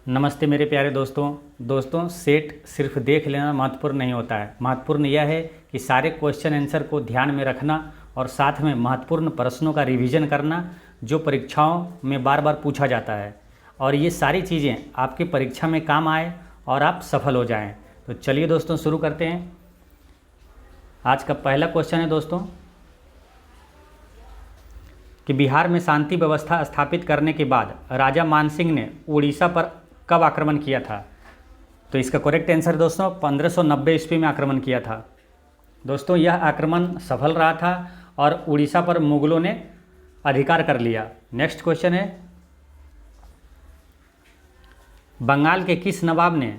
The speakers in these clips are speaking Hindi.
नमस्ते मेरे प्यारे दोस्तों सेट सिर्फ देख लेना महत्वपूर्ण नहीं होता है। महत्वपूर्ण यह है कि सारे क्वेश्चन आंसर को ध्यान में रखना और साथ में महत्वपूर्ण प्रश्नों का रिवीजन करना जो परीक्षाओं में बार बार पूछा जाता है, और ये सारी चीज़ें आपकी परीक्षा में काम आए और आप सफल हो जाएं। तो चलिए दोस्तों शुरू करते हैं। आज का पहला क्वेश्चन है दोस्तों कि बिहार में शांति व्यवस्था स्थापित करने के बाद राजा मानसिंह ने उड़ीसा पर कब आक्रमण किया था। तो इसका करेक्ट आंसर दोस्तों 1590 ईस्वी में आक्रमण किया था। दोस्तों यह आक्रमण सफल रहा था और उड़ीसा पर मुगलों ने अधिकार कर लिया। नेक्स्ट क्वेश्चन है, बंगाल के किस नवाब ने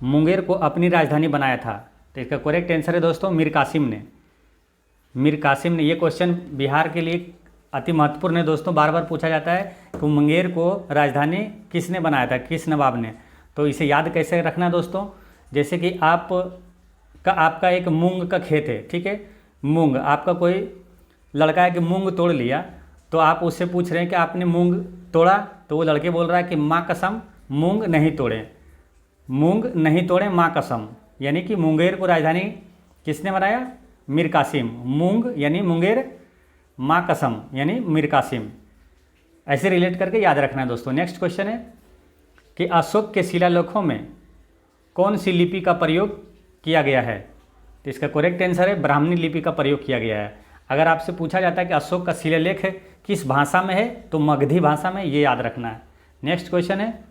मुंगेर को अपनी राजधानी बनाया था। तो इसका करेक्ट आंसर है दोस्तों मीर कासिम ने। मीर कासिम ने। ये क्वेश्चन बिहार के लिए अति महत्वपूर्ण है दोस्तों, बार बार पूछा जाता है कि मुंगेर को राजधानी किसने बनाया था, किस नवाब ने। तो इसे याद कैसे रखना दोस्तों, जैसे कि आपका एक मूंग का खेत है, ठीक है। मूंग, आपका कोई लड़का है कि मूंग तोड़ लिया, तो आप उससे पूछ रहे हैं कि आपने मूंग तोड़ा, तो वो लड़के बोल रहा है कि माँ कसम मूंग नहीं तोड़े, मूंग नहीं तोड़े माँ कसम। यानी कि मुंगेर को राजधानी किसने बनाया, मीर कासिम। मूंग यानी मुंगेर, माँ कसम यानी मीर कासिम। ऐसे रिलेट करके याद रखना है दोस्तों। नेक्स्ट क्वेश्चन है कि अशोक के शिलालेखों में कौन सी लिपि का प्रयोग किया गया है। तो इसका करेक्ट आंसर है ब्राह्मणी लिपि का प्रयोग किया गया है। अगर आपसे पूछा जाता है कि अशोक का शिलालेख किस भाषा में है, तो मगधी भाषा में, ये याद रखना है। नेक्स्ट क्वेश्चन है,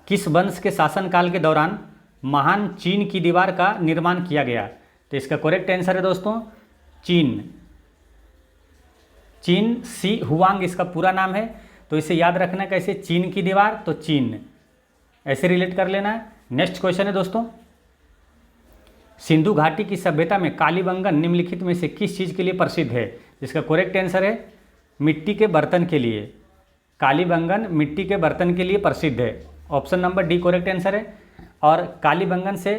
किस वंश के शासनकाल के दौरान महान चीन की दीवार का निर्माण किया गया। तो इसका करेक्ट आंसर है दोस्तों चीन सी हुआंग इसका पूरा नाम है। तो इसे याद रखना कैसे, चीन की दीवार तो चीन, ऐसे रिलेट कर लेना है। नेक्स्ट क्वेश्चन है दोस्तों, सिंधु घाटी की सभ्यता में कालीबंगन निम्नलिखित में से किस चीज़ के लिए प्रसिद्ध है। इसका करेक्ट आंसर है मिट्टी के बर्तन के लिए। कालीबंगन मिट्टी के बर्तन के लिए प्रसिद्ध है। Option number D correct answer है। और कालीबंगन से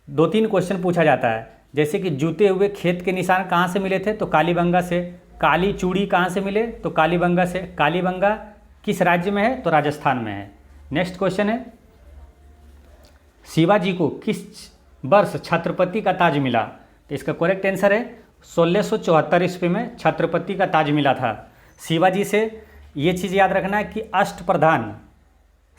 2-3 क्वेश्चन पूछा जाता है, जैसे कि जूते हुए खेत के निशान कहाँ से मिले थे, तो कालीबंगा से। काली चूड़ी कहाँ से मिले, तो कालीबंगा से। कालीबंगा किस राज्य में है, तो राजस्थान में है। नेक्स्ट क्वेश्चन है, शिवाजी को किस वर्ष छत्रपति का ताज मिला। तो इसका करेक्ट आंसर है 1674 ईस्वी में छत्रपति का ताज मिला था शिवाजी से। ये चीज़ याद रखना है कि अष्टप्रधान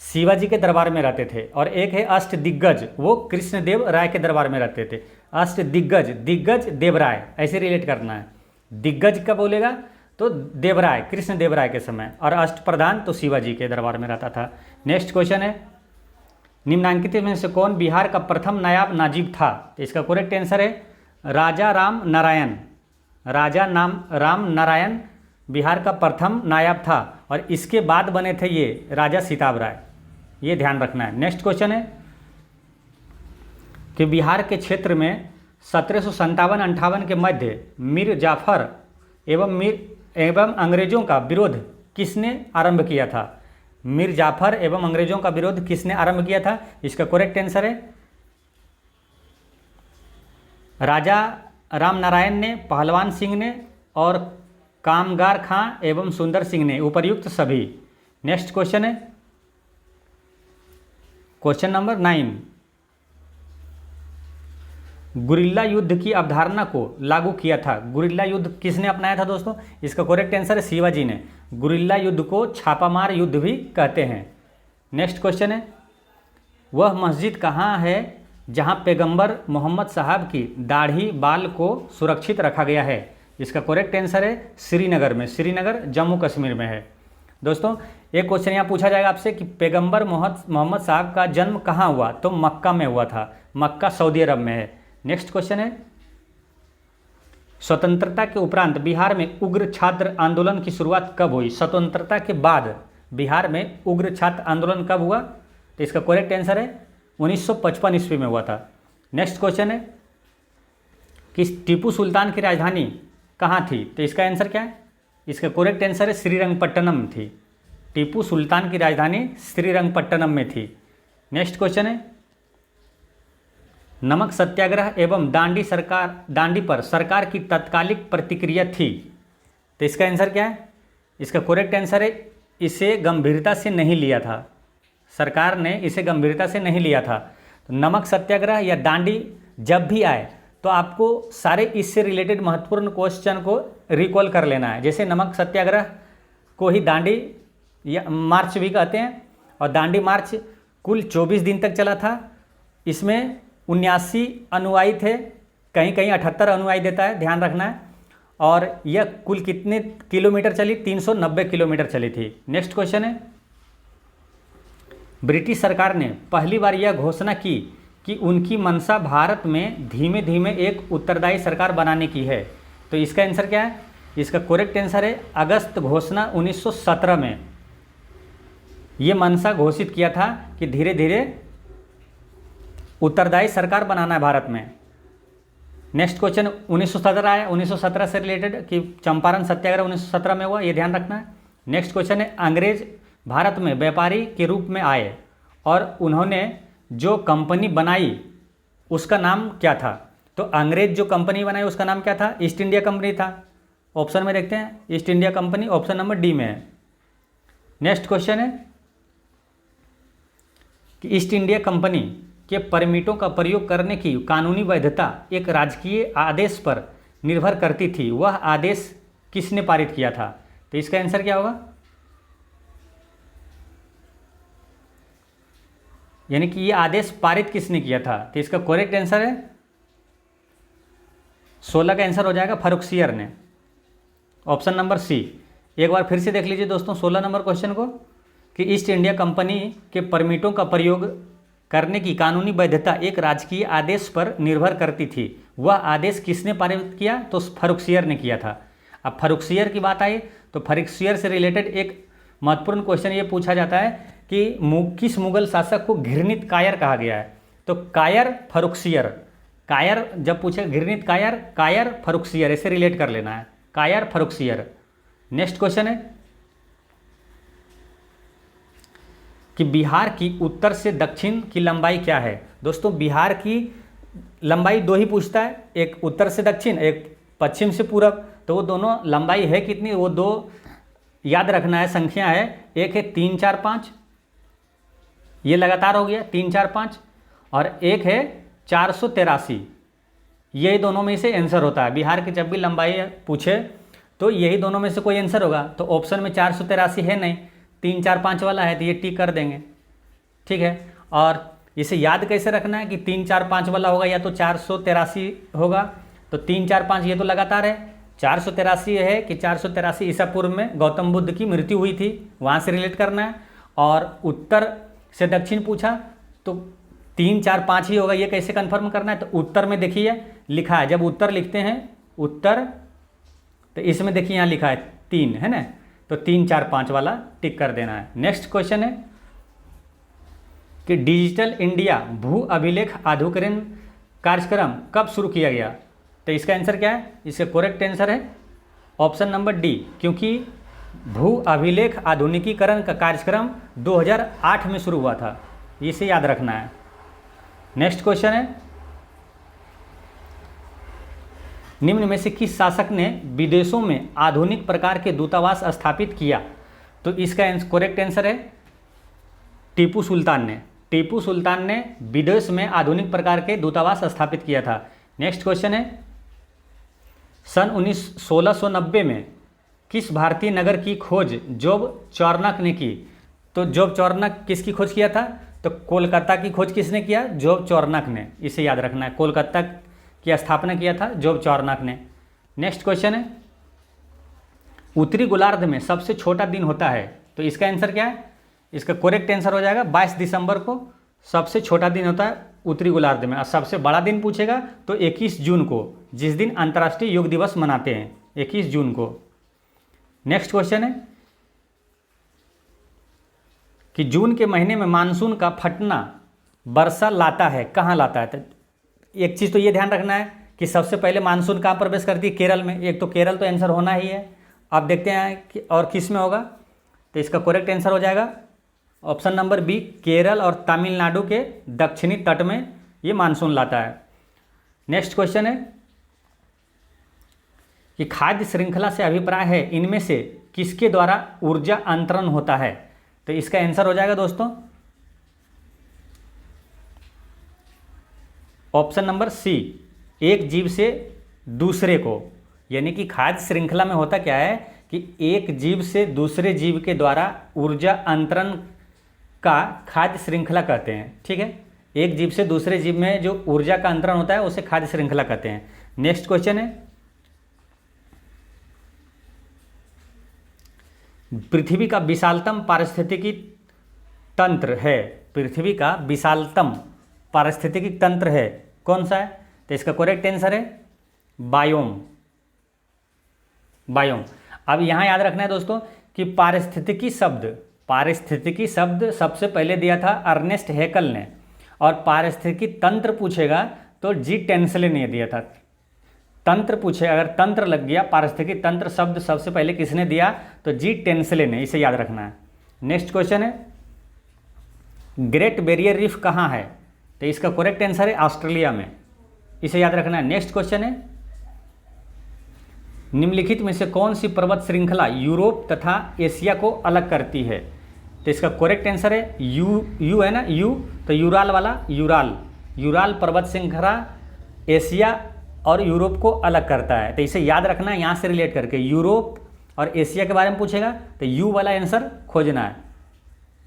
शिवाजी के दरबार में रहते थे, और एक है अष्ट दिग्गज, वो कृष्णदेव राय के दरबार में रहते थे। अष्ट दिग्गज, दिग्गज देवराय, ऐसे रिलेट करना है। दिग्गज का बोलेगा तो देवराय, कृष्णदेव राय के समय, और अष्टप्रधान तो शिवाजी के दरबार में रहता था। नेक्स्ट क्वेश्चन है, निम्नांकित में से कौन बिहार का प्रथम नायाब नाजिब था। तो इसका करेक्ट आंसर है राजा राम नारायण। राजा राम नारायण बिहार का प्रथम नायाब था, और इसके बाद बने थे ये राजा सिताब राय, ये ध्यान रखना है। नेक्स्ट क्वेश्चन है कि बिहार के क्षेत्र में 1757-58 के मध्य मीर जाफर एवं अंग्रेजों का विरोध किसने आरंभ किया था। मीर जाफर एवं अंग्रेजों का विरोध किसने आरंभ किया था। इसका करेक्ट आंसर है राजा राम नारायण ने, पहलवान सिंह ने, और कामगार खां एवं सुंदर सिंह ने, उपर्युक्त सभी। नेक्स्ट क्वेश्चन है क्वेश्चन नंबर 9, गुरिल्ला युद्ध की अवधारणा को लागू किया था। गुरिल्ला युद्ध किसने अपनाया था दोस्तों। इसका करेक्ट आंसर है शिवाजी ने। गुरिल्ला युद्ध को छापामार युद्ध भी कहते हैं। नेक्स्ट क्वेश्चन है, वह मस्जिद कहाँ है जहाँ पैगंबर मोहम्मद साहब की दाढ़ी बाल को सुरक्षित रखा गया है। इसका करेक्ट आंसर है श्रीनगर में। श्रीनगर जम्मू कश्मीर में है। दोस्तों एक क्वेश्चन यहाँ पूछा जाएगा आपसे कि पैगंबर मोहम्मद साहब का जन्म कहाँ हुआ, तो मक्का में हुआ था। मक्का सऊदी अरब में है। नेक्स्ट क्वेश्चन है, स्वतंत्रता के उपरांत बिहार में उग्र छात्र आंदोलन की शुरुआत कब हुई। स्वतंत्रता के बाद बिहार में उग्र छात्र आंदोलन कब हुआ। तो इसका करेक्ट आंसर है 1955 ईस्वी में हुआ था। नेक्स्ट क्वेश्चन है कि टीपू सुल्तान की राजधानी कहाँ थी। तो इसका आंसर क्या है, इसका करेक्ट आंसर है श्रीरंगपट्टनम थी। टीपू सुल्तान की राजधानी श्रीरंगपट्टनम में थी। नेक्स्ट क्वेश्चन है, नमक सत्याग्रह एवं दांडी पर सरकार की तत्कालिक प्रतिक्रिया थी। तो इसका आंसर क्या है, इसका करेक्ट आंसर है इसे गंभीरता से नहीं लिया था, सरकार ने इसे गंभीरता से नहीं लिया था। तो नमक सत्याग्रह या दांडी जब भी आए तो आपको सारे इससे रिलेटेड महत्वपूर्ण क्वेश्चन को रिकॉल कर लेना है। जैसे नमक सत्याग्रह को ही दांडी या मार्च भी कहते हैं, और दांडी मार्च कुल 24 दिन तक चला था। इसमें 79 अनुयायी थे, कहीं कहीं 78 अनुयायी देता है, ध्यान रखना है। और यह कुल कितने किलोमीटर चली? 390 किलोमीटर चली थी। नेक्स्ट क्वेश्चन है, ब्रिटिश सरकार ने पहली बार यह घोषणा की कि उनकी मंशा भारत में धीमे धीमे एक उत्तरदायी सरकार बनाने की है। तो इसका आंसर क्या है? इसका करेक्ट आंसर है अगस्त घोषणा 1917 में ये मंशा घोषित किया था कि धीरे धीरे उत्तरदायी सरकार बनाना है भारत में। नेक्स्ट क्वेश्चन 1917 आया, 1917 से रिलेटेड कि चंपारण सत्याग्रह 1917 में हुआ, ये ध्यान रखना है। नेक्स्ट क्वेश्चन है, अंग्रेज भारत में व्यापारी के रूप में आए और उन्होंने जो कंपनी बनाई उसका नाम क्या था? तो अंग्रेज जो कंपनी बनाई उसका नाम क्या था? ईस्ट इंडिया कंपनी था। ऑप्शन में देखते हैं, east India company option number D में है। नेक्स्ट क्वेश्चन है कि ईस्ट इंडिया कंपनी के परमिटों का प्रयोग करने की कानूनी वैधता एक राजकीय आदेश पर निर्भर करती थी, वह आदेश किसने पारित किया था? तो इसका आंसर क्या होगा? यानी कि ये आदेश पारित किसने किया था? तो इसका करेक्ट आंसर है 16 का आंसर हो जाएगा फर्रुखसियर ने, ऑप्शन नंबर सी। एक बार फिर से देख लीजिए दोस्तों 16 नंबर क्वेश्चन को कि ईस्ट इंडिया कंपनी के परमिटों का प्रयोग करने की कानूनी वैधता एक राजकीय आदेश पर निर्भर करती थी, वह आदेश किसने पारित किया? तो फर्रुखसियर ने किया था। अब फर्रुखसियर की बात आई तो फर्रुखसियर से रिलेटेड एक महत्वपूर्ण क्वेश्चन ये पूछा जाता है कि किस मुगल शासक को घृणित कायर कहा गया है? तो कायर फर्रुखसियर, कायर जब पूछे घृणित कायर, कायर फर्रुखसियर, ऐसे रिलेट कर लेना है, कायर फर्रुखसियर। नेक्स्ट क्वेश्चन है कि बिहार की उत्तर से दक्षिण की लंबाई क्या है? दोस्तों बिहार की लंबाई दो ही पूछता है, एक उत्तर से दक्षिण, एक पश्चिम से पूरब। तो वो दोनों लंबाई है कितनी? वो दो याद रखना है, संख्या है, एक है 3, 4, 5, ये लगातार हो गया 3, 4, 5, और एक है 483। यही दोनों में से आंसर होता है। बिहार की जब भी लंबाई पूछे तो यही दोनों में से कोई आंसर होगा। तो ऑप्शन में 483 है नहीं, 3, 4, 5 वाला है, तो ये टिक कर देंगे, ठीक है। और इसे याद कैसे रखना है कि 3, 4, 5 वाला होगा या तो 483 होगा। तो 3, 4, 5 ये तो लगातार है, 483 है कि 483 ईसा पूर्व में गौतम बुद्ध की मृत्यु हुई थी, वहाँ से रिलेट करना है। और उत्तर से दक्षिण पूछा तो 3, 4, 5 ही होगा, ये कैसे कंफर्म करना है? तो उत्तर में देखिए लिखा है, जब उत्तर लिखते हैं उत्तर, तो इसमें देखिए यहाँ लिखा है 3, है ना, तो 3, 4, 5 वाला टिक कर देना है। नेक्स्ट क्वेश्चन है कि डिजिटल इंडिया भू अभिलेख आधुनिकीकरण कार्यक्रम कब शुरू किया गया? तो इसका आंसर क्या है? इसका करेक्ट आंसर है ऑप्शन नंबर डी, क्योंकि भू अभिलेख आधुनिकीकरण का कार्यक्रम 2008 में शुरू हुआ था, इसे याद रखना है। नेक्स्ट क्वेश्चन है, निम्न में से किस शासक ने विदेशों में आधुनिक प्रकार के दूतावास स्थापित किया? तो इसका करेक्ट आंसर है टीपू सुल्तान ने। टीपू सुल्तान ने विदेश में आधुनिक प्रकार के दूतावास स्थापित किया था। नेक्स्ट क्वेश्चन है, सन 1690 में किस भारतीय नगर की खोज जोब चौरनक ने की? तो जोब चौरनक किसकी खोज किया था? तो कोलकाता की खोज किसने किया? जोब चौरनक ने, इसे याद रखना है, कोलकाता की स्थापना किया था जोब चौरनक ने। नेक्स्ट क्वेश्चन है, उत्तरी गोलार्ध में सबसे छोटा दिन होता है, तो इसका आंसर क्या है? इसका करेक्ट आंसर हो जाएगा 22 दिसंबर को सबसे छोटा दिन होता है उत्तरी गोलार्ध में। और सबसे बड़ा दिन पूछेगा तो 21 जून को, जिस दिन अंतर्राष्ट्रीय योग दिवस मनाते हैं, 21 जून को। नेक्स्ट क्वेश्चन है कि जून के महीने में मानसून का फटना वर्षा लाता है, कहाँ लाता है? तो एक चीज़ तो ये ध्यान रखना है कि सबसे पहले मानसून कहाँ प्रवेश करती है? केरल में। एक तो केरल तो आंसर होना ही है। अब देखते हैं कि और किस में होगा। तो इसका करेक्ट आंसर हो जाएगा ऑप्शन नंबर बी, केरल और तमिलनाडु के दक्षिणी तट में ये मानसून लाता है। नेक्स्ट क्वेश्चन है कि खाद्य श्रृंखला से अभिप्राय है इनमें से किसके द्वारा ऊर्जा अंतरण होता है? तो इसका आंसर हो जाएगा दोस्तों ऑप्शन नंबर सी, एक जीव से दूसरे को। यानी कि खाद्य श्रृंखला में होता क्या है कि एक जीव से दूसरे जीव के द्वारा ऊर्जा अंतरण का खाद्य श्रृंखला कहते हैं। ठीक है, एक जीव से दूसरे जीव में जो ऊर्जा का अंतरण होता है उसे खाद्य श्रृंखला कहते हैं। नेक्स्ट क्वेश्चन है, पृथ्वी का विशालतम पारिस्थितिकी तंत्र है, पृथ्वी का विशालतम पारिस्थितिकी तंत्र है कौन सा है? तो इसका करेक्ट आंसर है बायोम। बायोम। अब यहाँ याद रखना है दोस्तों कि पारिस्थितिकी शब्द सबसे पहले दिया था अर्नेस्ट हैकल ने, और पारिस्थितिकी तंत्र पूछेगा तो जी टेंसले ने दिया था। तंत्र पूछे, अगर तंत्र लग गया, पारिस्थितिकी तंत्र शब्द सबसे पहले किसने दिया? तो जी टेंसले ने, इसे याद रखना है। नेक्स्ट क्वेश्चन है, ग्रेट बैरियर रीफ कहाँ है? तो इसका करेक्ट आंसर है ऑस्ट्रेलिया में, इसे याद रखना है। नेक्स्ट क्वेश्चन है, निम्नलिखित में से कौन सी पर्वत श्रृंखला यूरोप तथा एशिया को अलग करती है? तो इसका करेक्ट आंसर है यू है ना, यू, तो यूराल वाला, यूराल पर्वत श्रृंखला एशिया और यूरोप को अलग करता है। तो इसे याद रखना है, यहाँ से रिलेट करके यूरोप और एशिया के बारे में पूछेगा तो यू वाला आंसर खोजना है,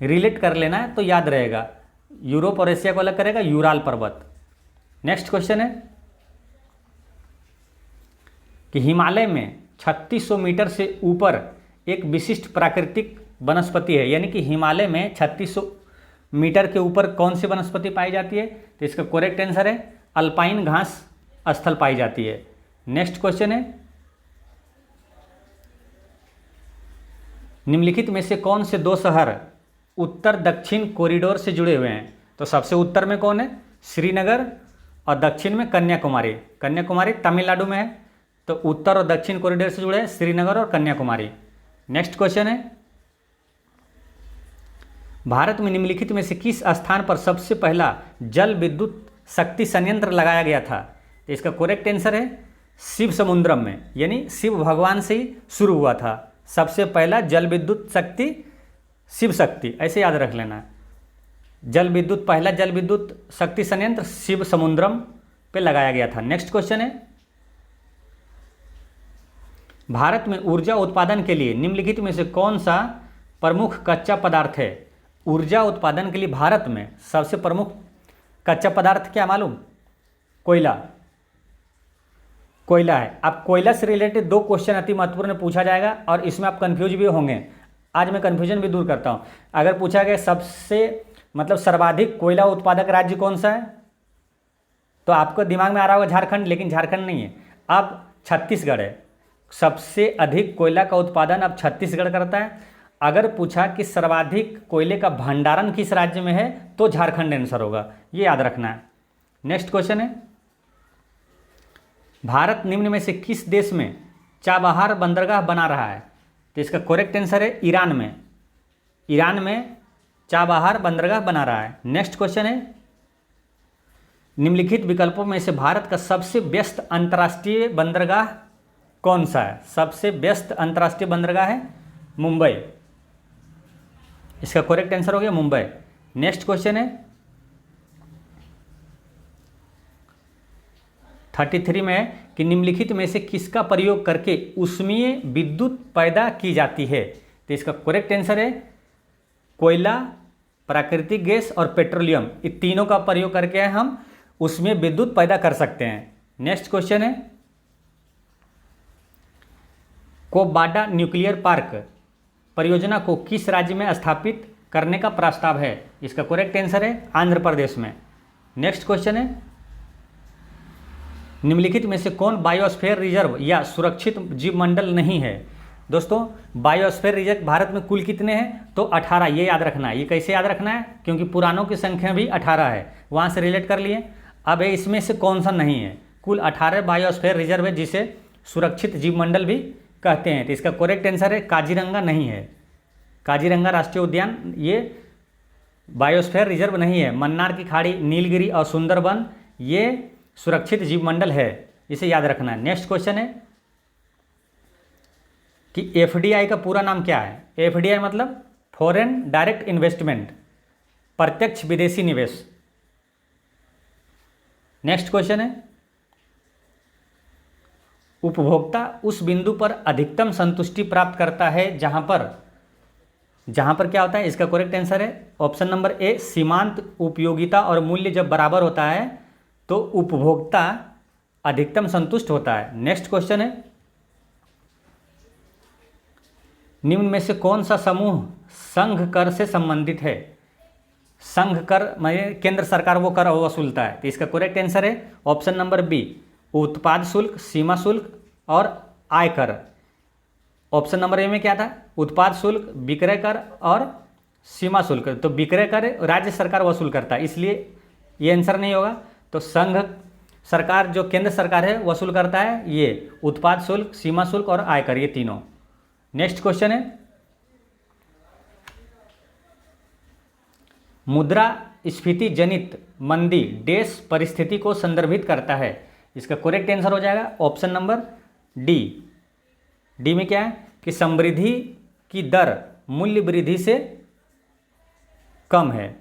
रिलेट कर लेना है तो याद रहेगा। यूरोप और एशिया को अलग करेगा यूराल पर्वत। नेक्स्ट क्वेश्चन है कि हिमालय में 3600 मीटर से ऊपर एक विशिष्ट प्राकृतिक वनस्पति है, यानी कि हिमालय में 3600 मीटर के ऊपर कौन सी वनस्पति पाई जाती है? तो इसका करेक्ट आंसर है अल्पाइन घास स्थल पाई जाती है। नेक्स्ट क्वेश्चन है, निम्नलिखित में से कौन से दो शहर उत्तर दक्षिण कॉरिडोर से जुड़े हुए हैं? तो सबसे उत्तर में कौन है? श्रीनगर, और दक्षिण में कन्याकुमारी। कन्याकुमारी तमिलनाडु में है, तो उत्तर और दक्षिण कॉरिडोर से जुड़े हैं श्रीनगर और कन्याकुमारी। नेक्स्ट क्वेश्चन है, भारत में निम्नलिखित में से किस स्थान पर सबसे पहला जल विद्युत शक्ति संयंत्र लगाया गया था? तो इसका करेक्ट आंसर है शिव समुद्रम में, यानी शिव भगवान से ही शुरू हुआ था सबसे पहला जल विद्युत शक्ति, शिव शक्ति, ऐसे याद रख लेना। पहला जल विद्युत शक्ति संयंत्र शिव समुद्रम पे लगाया गया था। नेक्स्ट क्वेश्चन है, भारत में ऊर्जा उत्पादन के लिए निम्नलिखित में से कौन सा प्रमुख कच्चा पदार्थ है? ऊर्जा उत्पादन के लिए भारत में सबसे प्रमुख कच्चा पदार्थ क्या मालूम? कोयला है। अब कोयला से रिलेटेड दो क्वेश्चन अति महत्वपूर्ण पूछा जाएगा और इसमें आप कंफ्यूज भी होंगे। आज मैं कंफ्यूजन भी दूर करता हूँ। अगर पूछा गया सबसे सर्वाधिक कोयला उत्पादक राज्य कौन सा है, तो आपको दिमाग में आ रहा होगा झारखंड, लेकिन झारखंड नहीं है, अब छत्तीसगढ़ है। सबसे अधिक कोयला का उत्पादन अब छत्तीसगढ़ करता है। अगर पूछा कि सर्वाधिक कोयले का भंडारण किस राज्य में है, तो झारखंड आंसर होगा, ये याद रखना है। नेक्स्ट क्वेश्चन है, भारत निम्न में से किस देश में चाबहार बंदरगाह बना रहा है? तो इसका करेक्ट आंसर है ईरान में। ईरान में चाबहार बंदरगाह बना रहा है। नेक्स्ट क्वेश्चन है, निम्नलिखित विकल्पों में से भारत का सबसे व्यस्त अंतर्राष्ट्रीय बंदरगाह कौन सा है? सबसे व्यस्त अंतर्राष्ट्रीय बंदरगाह है मुंबई, इसका करेक्ट आंसर हो गया मुंबई। नेक्स्ट क्वेश्चन है 33 में है कि निम्नलिखित में से किसका प्रयोग करके ऊष्मीय विद्युत पैदा की जाती है? तो इसका करेक्ट आंसर है कोयला, प्राकृतिक गैस और पेट्रोलियम, ये तीनों का प्रयोग करके हम उसमें विद्युत पैदा कर सकते हैं। नेक्स्ट क्वेश्चन है, कोबाडा न्यूक्लियर पार्क परियोजना को किस राज्य में स्थापित करने का प्रस्ताव है? इसका करेक्ट आंसर है आंध्र प्रदेश में। नेक्स्ट क्वेश्चन है, निम्नलिखित में से कौन बायोस्फीयर रिजर्व या सुरक्षित जीवमंडल नहीं है? दोस्तों बायोस्फीयर रिजर्व भारत में कुल कितने हैं? तो 18, ये याद रखना है। ये कैसे याद रखना है? क्योंकि पुरानों की संख्या भी 18 है, वहाँ से रिलेट कर लिए। अब इसमें से कौन सा नहीं है? कुल 18 बायोस्फीयर रिजर्व है जिसे सुरक्षित जीवमंडल भी कहते हैं। तो इसका करेक्ट आंसर है काजीरंगा नहीं है। काजीरंगा राष्ट्रीय उद्यान ये बायोस्फीयर रिजर्व नहीं है। मन्नार की खाड़ी, नीलगिरी और सुंदरबन ये सुरक्षित जीवमंडल है, इसे याद रखना है। नेक्स्ट क्वेश्चन है कि एफडीआई का पूरा नाम क्या है। एफडीआई मतलब फॉरेन डायरेक्ट इन्वेस्टमेंट, प्रत्यक्ष विदेशी निवेश। नेक्स्ट क्वेश्चन है, उपभोक्ता उस बिंदु पर अधिकतम संतुष्टि प्राप्त करता है जहां पर क्या होता है। इसका करेक्ट आंसर है ऑप्शन नंबर ए, सीमांत उपयोगिता और मूल्य जब बराबर होता है तो उपभोक्ता अधिकतम संतुष्ट होता है। नेक्स्ट क्वेश्चन है, निम्न में से कौन सा समूह संघ कर से संबंधित है। संघ कर मतलब केंद्र सरकार वो कर वसूलता है, तो इसका करेक्ट आंसर है ऑप्शन नंबर बी, उत्पाद शुल्क, सीमा शुल्क और आयकर। ऑप्शन नंबर ए में क्या था, उत्पाद शुल्क, विक्रय कर और सीमा शुल्क। तो विक्रय कर राज्य सरकार वसूल करता है, इसलिए ये आंसर नहीं होगा। तो संघ सरकार जो केंद्र सरकार है वसूल करता है ये उत्पाद शुल्क, सीमा शुल्क और आयकर, ये तीनों। नेक्स्ट क्वेश्चन है, मुद्रा स्फीति जनित मंदी देश परिस्थिति को संदर्भित करता है। इसका करेक्ट आंसर हो जाएगा ऑप्शन नंबर डी। डी में क्या है कि समृद्धि की दर मूल्य वृद्धि से कम है।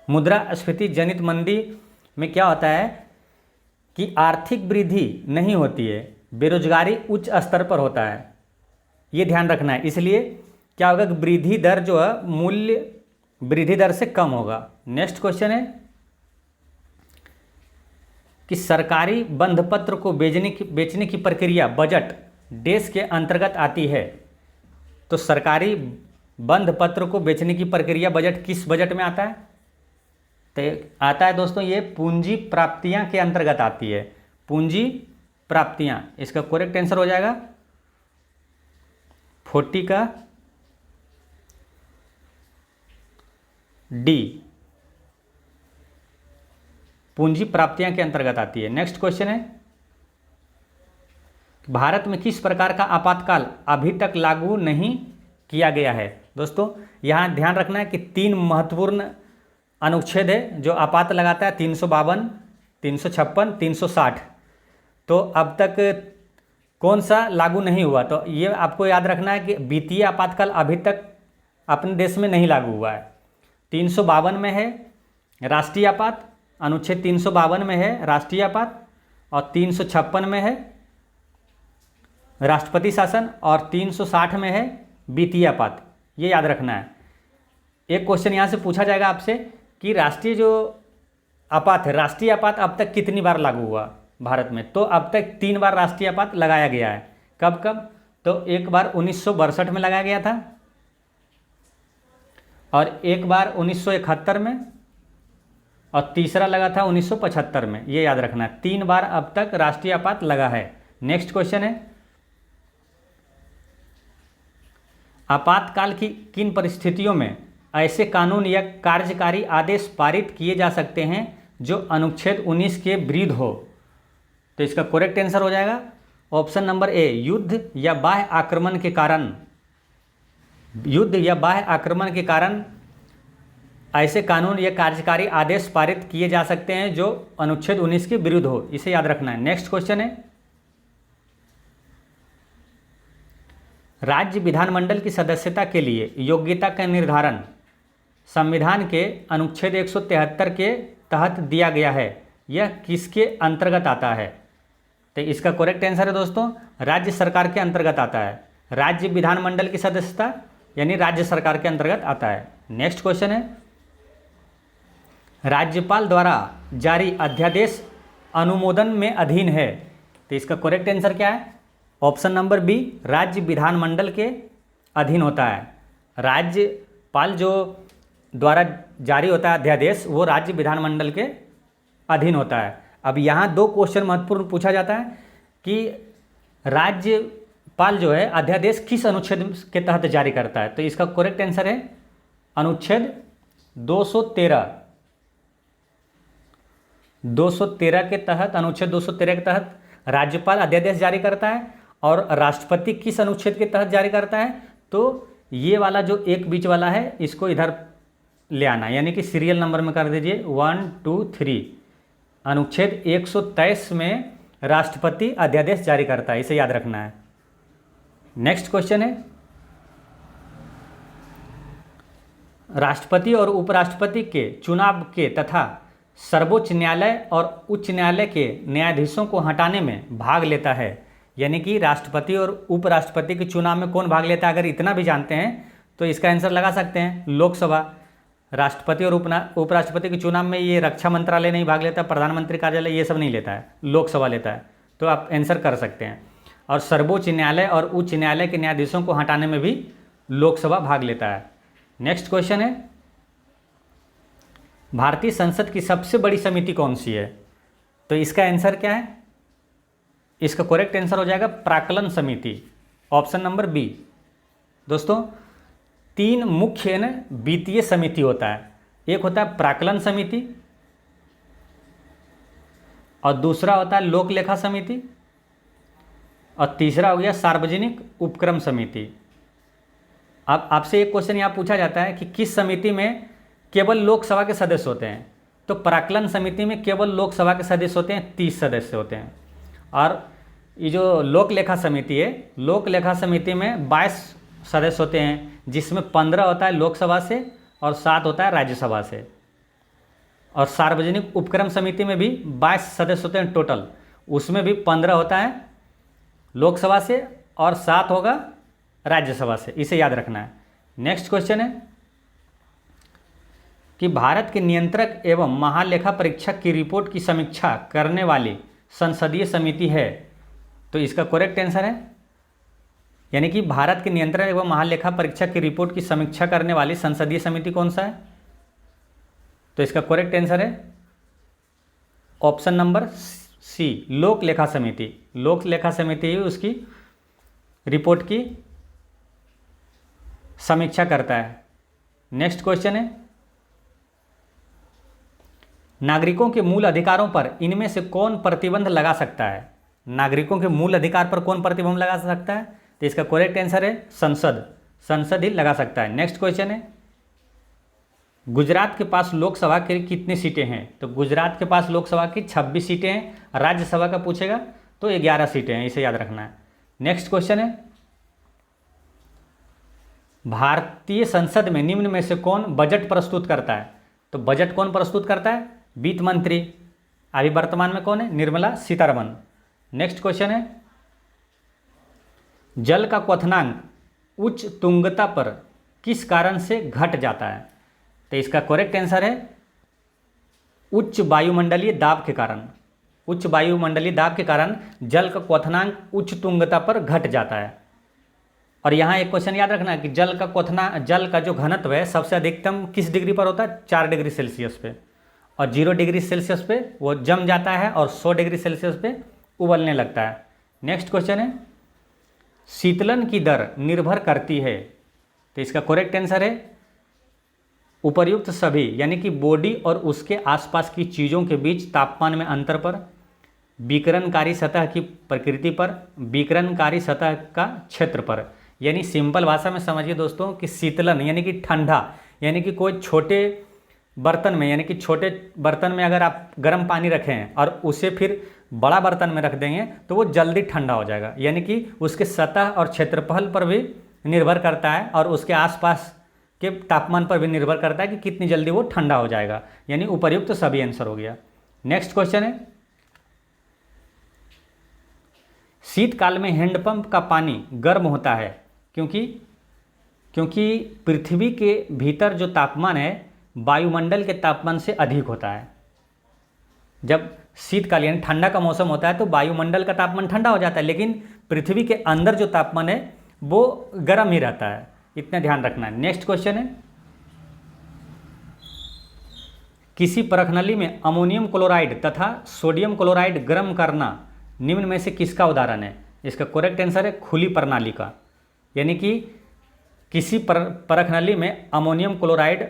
मुद्रास्फीति जनित मंदी में क्या होता है कि आर्थिक वृद्धि नहीं होती है, बेरोजगारी उच्च स्तर पर होता है, ये ध्यान रखना है। इसलिए क्या होगा कि वृद्धि दर जो है मूल्य वृद्धि दर से कम होगा। नेक्स्ट क्वेश्चन है कि सरकारी बंधपत्र को बेचने की प्रक्रिया बजट देश के अंतर्गत आती है। तो सरकारी बंधपत्र को बेचने की प्रक्रिया बजट किस बजट में आता है, तो आता है दोस्तों ये पूंजी प्राप्तियां के अंतर्गत आती है। पूंजी प्राप्तियां, इसका करेक्ट आंसर हो जाएगा 40 का डी, पूंजी प्राप्तियां के अंतर्गत आती है। नेक्स्ट क्वेश्चन है, भारत में किस प्रकार का आपातकाल अभी तक लागू नहीं किया गया है। दोस्तों यहां ध्यान रखना है कि 3 महत्वपूर्ण अनुच्छेद है जो आपात लगाता है, 352, 356, 360। तो अब तक कौन सा लागू नहीं हुआ, तो ये आपको याद रखना है कि वित्तीय आपातकाल अभी तक अपने देश में नहीं लागू हुआ है। 352 में है राष्ट्रीय आपात, अनुच्छेद 352 में है राष्ट्रीय आपात, और 356 में है राष्ट्रपति शासन, और 360 में है वित्तीय आपात। ये याद रखना है। एक क्वेश्चन यहाँ से पूछा जाएगा आपसे कि राष्ट्रीय जो आपात है, राष्ट्रीय आपात अब तक कितनी बार लागू हुआ भारत में, तो अब तक 3 बार राष्ट्रीय आपात लगाया गया है। कब कब, तो एक बार 1962 में लगाया गया था, और एक बार 1971 में, और तीसरा लगा था 1975 में। ये याद रखना है, 3 बार अब तक राष्ट्रीय आपात लगा है। नेक्स्ट क्वेश्चन है, आपातकाल की किन परिस्थितियों में ऐसे कानून या कार्यकारी आदेश पारित किए जा सकते हैं जो अनुच्छेद 19 के विरुद्ध हो। तो इसका करेक्ट आंसर हो जाएगा ऑप्शन नंबर ए, युद्ध या बाह्य आक्रमण के कारण। युद्ध या बाह्य आक्रमण के कारण ऐसे कानून या कार्यकारी आदेश पारित किए जा सकते हैं जो अनुच्छेद 19 के विरुद्ध हो, इसे याद रखना है। नेक्स्ट क्वेश्चन है, राज्य विधानमंडल की सदस्यता के लिए योग्यता का निर्धारण संविधान के अनुच्छेद 173 के तहत दिया गया है, यह किसके अंतर्गत आता है। तो इसका करेक्ट आंसर है दोस्तों राज्य सरकार के अंतर्गत आता है। राज्य विधानमंडल की सदस्यता यानी राज्य सरकार के अंतर्गत आता है। नेक्स्ट क्वेश्चन है, राज्यपाल द्वारा जारी अध्यादेश अनुमोदन में अधीन है। तो इसका करेक्ट आंसर क्या है, ऑप्शन नंबर बी, राज्य विधानमंडल के अधीन होता है। राज्यपाल जो द्वारा जारी होता है अध्यादेश, वो राज्य विधानमंडल के अधीन होता है। अब यहाँ 2 क्वेश्चन महत्वपूर्ण पूछा जाता है कि राज्यपाल जो है अध्यादेश किस अनुच्छेद के तहत जारी करता है। तो इसका करेक्ट आंसर है अनुच्छेद 213 के तहत, अनुच्छेद 213 के तहत राज्यपाल अध्यादेश जारी करता है। और राष्ट्रपति किस अनुच्छेद के तहत जारी करता है, तो ये वाला जो एक बीच वाला है इसको इधर ले आना, यानी कि सीरियल नंबर में कर दीजिए 1 2 3। अनुच्छेद 123 में राष्ट्रपति अध्यादेश जारी करता है, इसे याद रखना है। नेक्स्ट क्वेश्चन है, राष्ट्रपति और उपराष्ट्रपति के चुनाव के तथा सर्वोच्च न्यायालय और उच्च न्यायालय के न्यायाधीशों को हटाने में भाग लेता है। यानी कि राष्ट्रपति और उपराष्ट्रपति के चुनाव में कौन भाग लेता है, अगर इतना भी जानते हैं तो इसका आंसर लगा सकते हैं, लोकसभा। राष्ट्रपति और उपराष्ट्रपति के चुनाव में ये रक्षा मंत्रालय नहीं भाग लेता, प्रधानमंत्री कार्यालय ये सब नहीं लेता है, लोकसभा लेता है। तो आप आंसर कर सकते हैं। और सर्वोच्च न्यायालय और उच्च न्यायालय के न्यायाधीशों को हटाने में भी लोकसभा भाग लेता है। नेक्स्ट क्वेश्चन है, भारतीय संसद की सबसे बड़ी समिति कौन सी है? तो इसका आंसर क्या है? इसका करेक्ट आंसर हो जाएगा प्राक्कलन समिति, ऑप्शन नंबर बी। दोस्तों, 3 मुख्य न वित्तीय समिति होता है। एक होता है प्राक्कलन समिति, और दूसरा होता है लोक लेखा समिति, और तीसरा हो गया सार्वजनिक उपक्रम समिति। अब आपसे एक क्वेश्चन यहाँ पूछा जाता है कि किस समिति में केवल लोकसभा के सदस्य होते हैं? तो प्राक्कलन समिति में केवल लोकसभा के सदस्य होते हैं, 30 सदस्य होते हैं। और ये जो लोक लेखा समिति है, लोक लेखा समिति में 22 सदस्य होते हैं, जिसमें 15 होता है लोकसभा से और 7 होता है राज्यसभा से। और सार्वजनिक उपक्रम समिति में भी 22 सदस्य होते हैं टोटल, उसमें भी 15 होता है लोकसभा से और 7 होगा राज्यसभा से, इसे याद रखना है। नेक्स्ट क्वेश्चन है कि भारत के नियंत्रक एवं महालेखा परीक्षक की रिपोर्ट की समीक्षा करने वाली संसदीय समिति है। तो इसका करेक्ट आंसर है, यानी कि भारत के नियंत्रक एवं महालेखा परीक्षक की रिपोर्ट की समीक्षा करने वाली संसदीय समिति कौन सा है? तो इसका करेक्ट आंसर है ऑप्शन नंबर सी, लोक लेखा समिति। लोक लेखा समिति ही उसकी रिपोर्ट की समीक्षा करता है। नेक्स्ट क्वेश्चन है, नागरिकों के मूल अधिकारों पर इनमें से कौन प्रतिबंध लगा सकता है? नागरिकों के मूल अधिकार पर कौन प्रतिबंध लगा सकता है? तो इसका करेक्ट आंसर है संसद, संसद ही लगा सकता है। नेक्स्ट क्वेश्चन है, गुजरात के पास लोकसभा के कितनी सीटें हैं? तो गुजरात के पास लोकसभा की 26 सीटें हैं, राज्यसभा का पूछेगा तो 11 सीटें हैं, इसे याद रखना है। नेक्स्ट क्वेश्चन है, भारतीय संसद में निम्न में से कौन बजट प्रस्तुत करता है? तो बजट कौन प्रस्तुत करता है? वित्त मंत्री। अभी वर्तमान में कौन है? निर्मला सीतारमण। नेक्स्ट क्वेश्चन है, जल का क्वथनांक उच्च तुंगता पर किस कारण से घट जाता है? तो इसका करेक्ट आंसर है उच्च वायुमंडलीय दाब के कारण। उच्च वायुमंडलीय दाब के कारण जल का क्वथनांक उच्च तुंगता पर घट जाता है। और यहाँ एक क्वेश्चन याद रखना है कि जल का जो घनत्व है सबसे अधिकतम किस डिग्री पर होता है? 4 डिग्री सेल्सियस पे, और 0 डिग्री सेल्सियस पे वो जम जाता है और 100 डिग्री सेल्सियस पे उबलने लगता है। नेक्स्ट क्वेश्चन है, शीतलन की दर निर्भर करती है? तो इसका करेक्ट आंसर है उपर्युक्त सभी, यानी कि बॉडी और उसके आसपास की चीज़ों के बीच तापमान में अंतर पर, विकिरणकारी सतह की प्रकृति पर, विकिरणकारी सतह का क्षेत्र पर। यानी सिंपल भाषा में समझिए दोस्तों कि शीतलन यानी कि ठंडा, यानी कि कोई छोटे बर्तन में, यानी कि छोटे बर्तन में अगर आप गर्म पानी रखें और उसे फिर बड़ा बर्तन में रख देंगे तो वो जल्दी ठंडा हो जाएगा। यानी कि उसके सतह और क्षेत्रफल पर भी निर्भर करता है और उसके आसपास के तापमान पर भी निर्भर करता है कि कितनी जल्दी वो ठंडा हो जाएगा। यानी उपर्युक्त सभी आंसर हो गया। नेक्स्ट क्वेश्चन है, शीतकाल में हैंडपंप का पानी गर्म होता है क्योंकि पृथ्वी के भीतर जो तापमान है वायुमंडल के तापमान से अधिक होता है। जब शीतकाल यानी ठंडा का मौसम होता है तो वायुमंडल का तापमान ठंडा हो जाता है, लेकिन पृथ्वी के अंदर जो तापमान है वो गर्म ही रहता है, इतना ध्यान रखना है। नेक्स्ट क्वेश्चन है, किसी परखनली में अमोनियम क्लोराइड तथा सोडियम क्लोराइड गर्म करना निम्न में से किसका उदाहरण है? इसका करेक्ट आंसर है खुली प्रणाली का। यानी कि किसी परखनली में अमोनियम क्लोराइड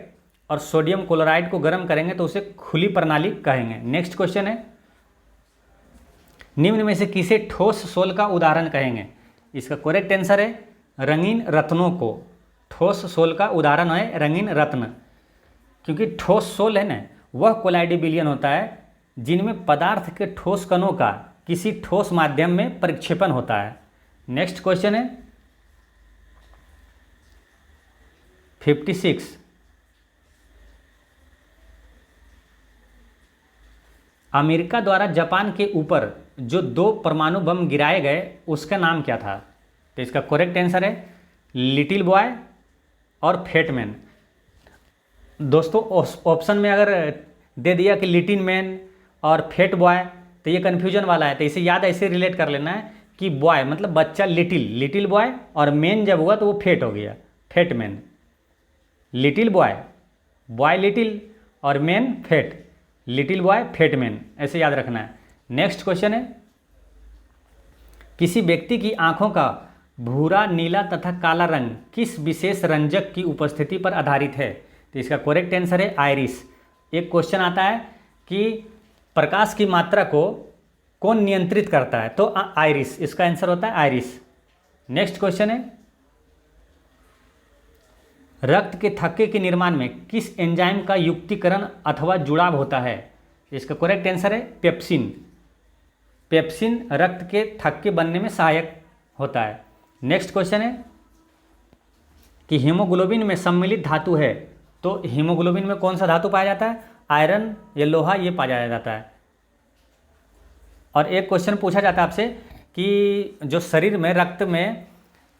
और सोडियम क्लोराइड को गर्म करेंगे तो उसे खुली प्रणाली कहेंगे। नेक्स्ट क्वेश्चन है, निम्न में से किसे ठोस सोल का उदाहरण कहेंगे? इसका करेक्ट आंसर है रंगीन रत्नों को। ठोस सोल का उदाहरण है रंगीन रत्न, क्योंकि ठोस सोल है ना वह कोलाइडी विलयन होता है जिनमें पदार्थ के ठोस कणों का किसी ठोस माध्यम में परिक्षेपण होता है। नेक्स्ट क्वेश्चन है, 56। अमेरिका द्वारा जापान के ऊपर जो 2 परमाणु बम गिराए गए उसका नाम क्या था? तो इसका करेक्ट आंसर है लिटिल बॉय और फेटमैन। दोस्तों ऑप्शन में अगर दे दिया कि लिटिल मैन और फेट बॉय तो ये कन्फ्यूजन वाला है, तो इसे याद ऐसे रिलेट कर लेना है कि बॉय मतलब बच्चा, लिटिल बॉय, और मैन जब हुआ तो वो फेट हो गया, fat man. Little boy, boy little, और man fat, little boy fat man, ऐसे याद रखना है। नेक्स्ट क्वेश्चन है, किसी व्यक्ति की आंखों का भूरा, नीला तथा काला रंग किस विशेष रंजक की उपस्थिति पर आधारित है? तो इसका करेक्ट आंसर है आइरिस। एक क्वेश्चन आता है कि प्रकाश की मात्रा को कौन नियंत्रित करता है? तो आइरिस, इसका आंसर होता है आइरिस। नेक्स्ट क्वेश्चन है, रक्त के थक्के के निर्माण में किस एंजाइम का युक्तिकरण अथवा जुड़ाव होता है? इसका करेक्ट आंसर है पेप्सिन। पेप्सिन रक्त के थक्के बनने में सहायक होता है। नेक्स्ट क्वेश्चन है कि हीमोग्लोबिन में सम्मिलित धातु है, तो हीमोग्लोबिन में कौन सा धातु पाया जाता है? आयरन या लोहा, ये पाया जाता है। और एक क्वेश्चन पूछा जाता है आपसे कि जो शरीर में, रक्त में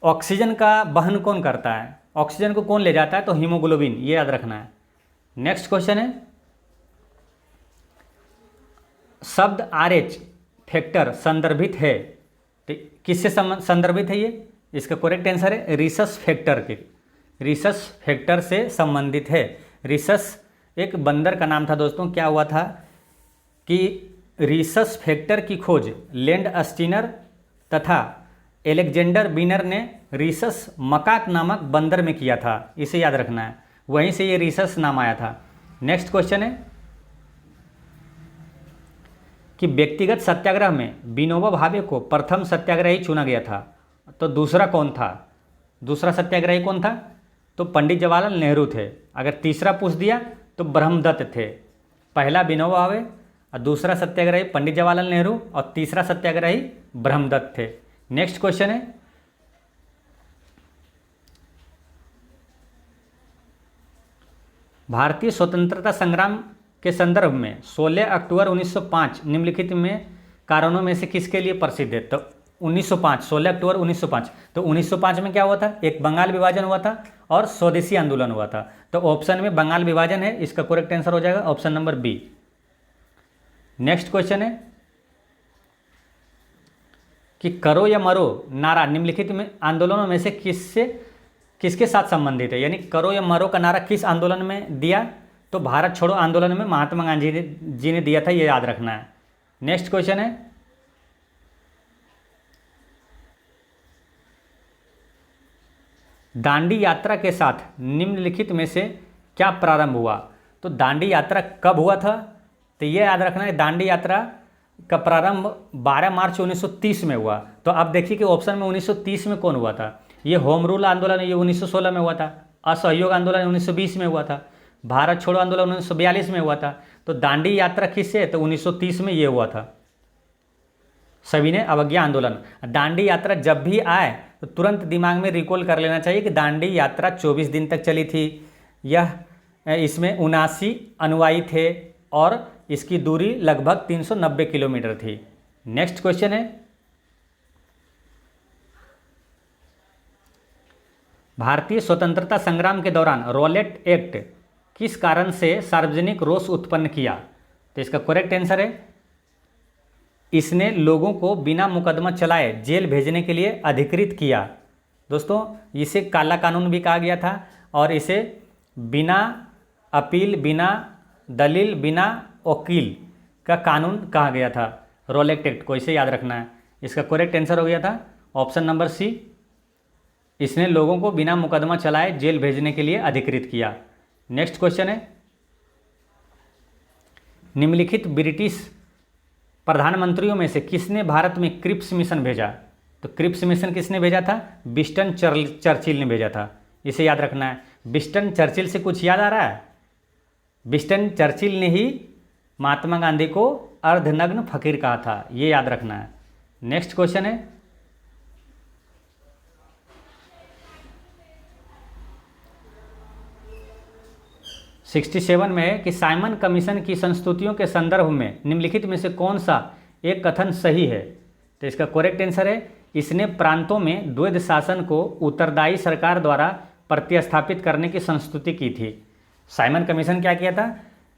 ऑक्सीजन का वहन कौन करता है, ऑक्सीजन को कौन ले जाता है? तो हीमोग्लोबिन, ये याद रखना है। नेक्स्ट क्वेश्चन है, शब्द RH फैक्टर संदर्भित है, तो किससे संदर्भित है ये? इसका करेक्ट आंसर है रिसस फैक्टर के, रिसस फैक्टर से संबंधित है। रिसस एक बंदर का नाम था दोस्तों। क्या हुआ था कि रिसस फैक्टर की खोज लैंड स्टीनर तथा एलेक्जेंडर बीनर ने रिसस मकाक नामक बंदर में किया था, इसे याद रखना है, वहीं से ये रिसस नाम आया था। नेक्स्ट क्वेश्चन है कि व्यक्तिगत सत्याग्रह में विनोबा भावे को प्रथम सत्याग्रही चुना गया था, तो दूसरा कौन था? दूसरा सत्याग्रही कौन था? तो पंडित जवाहरलाल नेहरू थे। अगर तीसरा पूछ दिया तो ब्रह्मदत्त थे। पहला विनोबा भावे और दूसरा सत्याग्रही पंडित जवाहरलाल नेहरू और तीसरा सत्याग्रही ब्रह्मदत्त थे। नेक्स्ट क्वेश्चन है, भारतीय स्वतंत्रता संग्राम के संदर्भ में 16 अक्टूबर 1905 निम्नलिखित में कारणों में से किसके लिए प्रसिद्ध है? तो 1905, 16 अक्टूबर 1905, तो 1905 में क्या हुआ था? एक बंगाल विभाजन हुआ था और स्वदेशी आंदोलन हुआ था। तो ऑप्शन में बंगाल विभाजन है, इसका करेक्ट आंसर हो जाएगा option number B. Next question है कि करो या मरो नारा निम्नलिखित में आंदोलनों में से किसके साथ संबंधित है? यानी करो या मरो का नारा किस आंदोलन में दिया? तो भारत छोड़ो आंदोलन में महात्मा गांधी जी ने दिया था, ये याद रखना है। नेक्स्ट क्वेश्चन है, दांडी यात्रा के साथ निम्नलिखित में से क्या प्रारंभ हुआ? तो दांडी यात्रा कब हुआ था? तो ये याद रखना है, दांडी यात्रा का प्रारंभ 12 मार्च 1930 में हुआ। तो अब देखिए कि ऑप्शन में 1930 में कौन हुआ था? ये होम रूल आंदोलन ये 1916 में हुआ था, असहयोग आंदोलन 1920 में हुआ था, भारत छोड़ो आंदोलन 1942 में हुआ था। तो दांडी यात्रा किससे? तो 1930 में ये हुआ था, सविनय अवज्ञा आंदोलन। दांडी यात्रा जब भी आए तो तुरंत दिमाग में रिकॉल कर लेना चाहिए कि दांडी यात्रा 24 दिन तक चली थी। यह इसमें 79 अनुयायी थे और इसकी दूरी लगभग 390 किलोमीटर थी। नेक्स्ट क्वेश्चन है, भारतीय स्वतंत्रता संग्राम के दौरान रॉलेट एक्ट किस कारण से सार्वजनिक रोष उत्पन्न किया? तो इसका करेक्ट आंसर है, इसने लोगों को बिना मुकदमा चलाए जेल भेजने के लिए अधिकृत किया। दोस्तों इसे काला कानून भी कहा गया था और इसे बिना अपील, बिना दलील, बिना वकील का कानून कहा गया था, रॉलेट एक्ट को, इसे याद रखना है। इसका करेक्ट आंसर हो गया था ऑप्शन नंबर सी, इसने लोगों को बिना मुकदमा चलाए जेल भेजने के लिए अधिकृत किया। नेक्स्ट क्वेश्चन है, निम्नलिखित ब्रिटिश प्रधानमंत्रियों में से किसने भारत में क्रिप्स मिशन भेजा? तो क्रिप्स मिशन किसने भेजा था? विंस्टन चर्चिल ने भेजा था, इसे याद रखना है। विंस्टन चर्चिल से कुछ याद आ रहा है? विंस्टन चर्चिल ने ही महात्मा गांधी को अर्धनग्न फकीर कहा था, ये याद रखना है। नेक्स्ट क्वेश्चन है, 67 में है कि साइमन कमीशन की संस्तुतियों के संदर्भ में निम्नलिखित में से कौन सा एक कथन सही है? तो इसका करेक्ट आंसर है, इसने प्रांतों में द्वैध शासन को उत्तरदायी सरकार द्वारा प्रतिस्थापित करने की संस्तुति की थी। साइमन कमीशन क्या किया था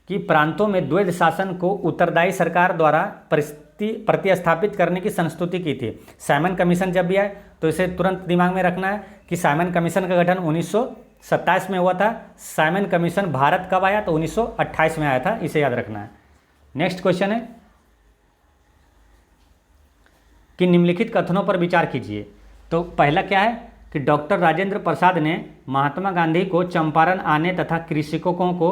कि प्रांतों में द्वैध शासन को उत्तरदायी सरकार द्वारा प्रतिस्थापित करने की संस्तुति की थी। साइमन कमीशन जब भी आए तो इसे तुरंत दिमाग में रखना है कि साइमन कमीशन का गठन 1927 में हुआ था। साइमन कमीशन भारत कब आया? तो 1928 में आया था, इसे याद रखना है। नेक्स्ट क्वेश्चन है कि निम्नलिखित कथनों पर विचार कीजिए। तो पहला क्या है कि डॉक्टर राजेंद्र प्रसाद ने महात्मा गांधी को चंपारण आने तथा कृषकों को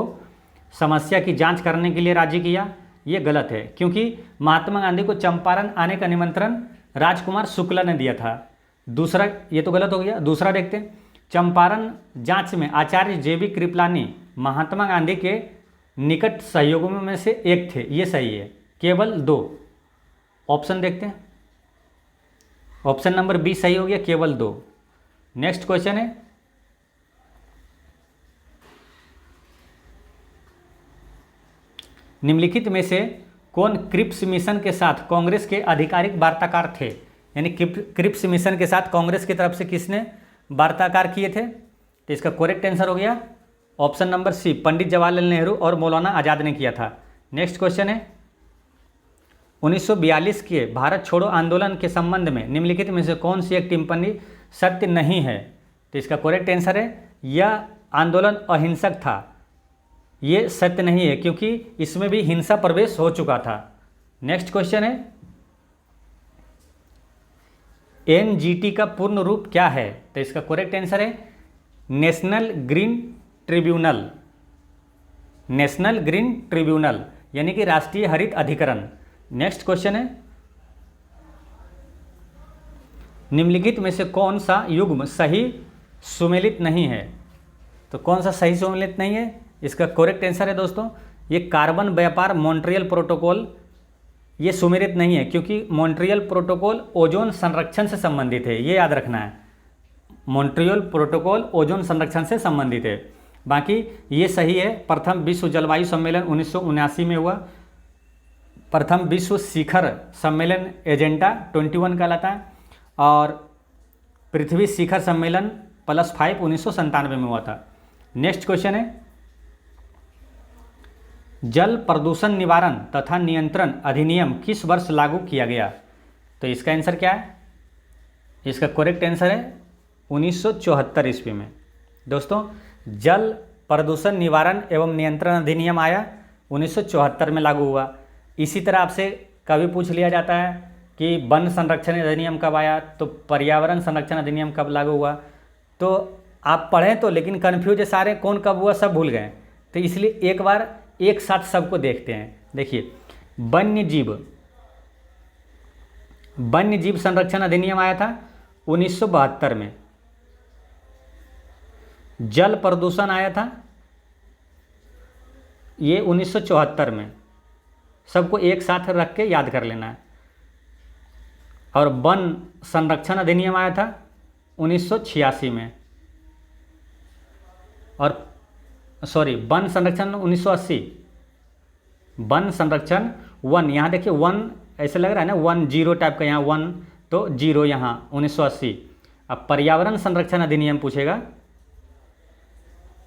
समस्या की जांच करने के लिए राजी किया। ये गलत है, क्योंकि महात्मा गांधी को चंपारण आने का निमंत्रण राजकुमार शुक्ला ने दिया था। दूसरा, ये तो गलत हो गया। दूसरा देखते हैं, चंपारण जांच में आचार्य जेबी कृपलानी महात्मा गांधी के निकट सहयोगियों में से एक थे। ये सही है, केवल 2। ऑप्शन देखते हैं, ऑप्शन नंबर बी सही हो गया, केवल 2। नेक्स्ट क्वेश्चन है, निम्नलिखित में से कौन क्रिप्स मिशन के साथ कांग्रेस के आधिकारिक वार्ताकार थे? यानी क्रिप्स मिशन के साथ कांग्रेस की तरफ से किसने वार्ताकार किए थे? तो इसका करेक्ट आंसर हो गया ऑप्शन नंबर सी, पंडित जवाहरलाल नेहरू और मौलाना आज़ाद ने किया था। नेक्स्ट क्वेश्चन है, 1942 के भारत छोड़ो आंदोलन के संबंध में निम्नलिखित में से कौन सी एक टिप्पणी सत्य नहीं है? तो इसका करेक्ट आंसर है, यह आंदोलन अहिंसक था। ये सत्य नहीं है, क्योंकि इसमें भी हिंसा प्रवेश हो चुका था। नेक्स्ट क्वेश्चन है, एनजीटी का पूर्ण रूप क्या है? तो इसका करेक्ट आंसर है national green tribunal. National green tribunal यानी कि राष्ट्रीय हरित अधिकरण। नेक्स्ट क्वेश्चन है, निम्नलिखित में से कौन सा युग्म सही सुमेलित नहीं है? तो कौन सा सही सुमेलित नहीं है? इसका करेक्ट आंसर है दोस्तों, ये कार्बन व्यापार मॉन्ट्रियल प्रोटोकॉल, ये सुमेलित नहीं है, क्योंकि मॉन्ट्रियल प्रोटोकॉल ओजोन संरक्षण से संबंधित है। ये याद रखना है, मॉन्ट्रियल प्रोटोकॉल ओजोन संरक्षण से संबंधित है। बाकी ये सही है। प्रथम विश्व जलवायु सम्मेलन 1979 में हुआ। प्रथम विश्व शिखर सम्मेलन एजेंडा 21 कहलाता है, और पृथ्वी शिखर सम्मेलन +5 1997 में हुआ था। नेक्स्ट क्वेश्चन है, जल प्रदूषण निवारण तथा नियंत्रण अधिनियम किस वर्ष लागू किया गया? तो इसका आंसर क्या है? इसका करेक्ट आंसर है 1974 ईस्वी में। दोस्तों, जल प्रदूषण निवारण एवं नियंत्रण अधिनियम आया 1974 में लागू हुआ। इसी तरह आपसे कभी पूछ लिया जाता है कि वन संरक्षण अधिनियम कब आया, तो पर्यावरण संरक्षण अधिनियम कब लागू हुआ। तो आप पढ़ें तो, लेकिन कन्फ्यूज है सारे, कौन कब हुआ सब भूल गए। तो इसलिए एक बार एक साथ सबको देखते हैं। देखिए, वन्य जीव संरक्षण अधिनियम आया था 1972 में। जल प्रदूषण आया था ये 1974 में। सबको एक साथ रख के याद कर लेना है। और वन संरक्षण अधिनियम आया था 1986 में। और वन संरक्षण 1980। वन संरक्षण वन, यहाँ देखिए वन ऐसे लग रहा है ना, 10 टाइप का, यहाँ 1 तो 0 यहाँ 1980। अब पर्यावरण संरक्षण अधिनियम पूछेगा,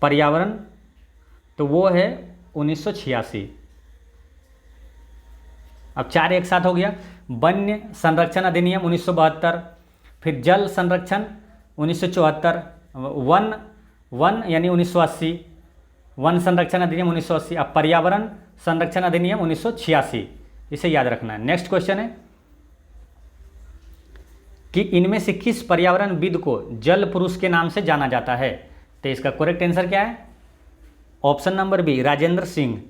पर्यावरण, तो वो है 1986। अब 4 एक साथ हो गया। वन्य संरक्षण अधिनियम 1972, फिर जल संरक्षण 1974, वन यानी 1980, वन संरक्षण अधिनियम 1980। अब पर्यावरण संरक्षण अधिनियम 1986, इसे याद रखना है। नेक्स्ट क्वेश्चन है कि इनमें से किस पर्यावरणविद को जल पुरुष के नाम से जाना जाता है? तो इसका करेक्ट आंसर क्या है? Option number B, Rajendra Singh.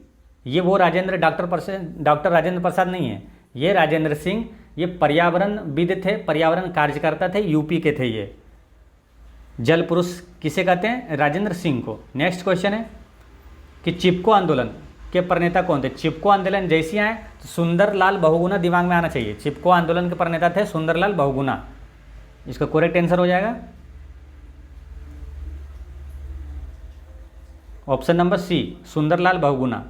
ये वो डॉक्टर राजेंद्र प्रसाद नहीं है, ये राजेंद्र सिंह, ये पर्यावरणविद थे, पर्यावरण कार्यकर्ता थे, यूपी के थे। ये जल पुरुष किसे कहते हैं? राजेंद्र सिंह को। नेक्स्ट क्वेश्चन है कि चिपको आंदोलन के प्रणेता कौन थे? चिपको आंदोलन जैसी आए तो सुंदरलाल बहुगुणा दिमाग में आना चाहिए। चिपको आंदोलन के प्रणेता थे सुंदरलाल बहुगुणा। इसका करेक्ट आंसर हो जाएगा option number C Sunderlal Bahuguna.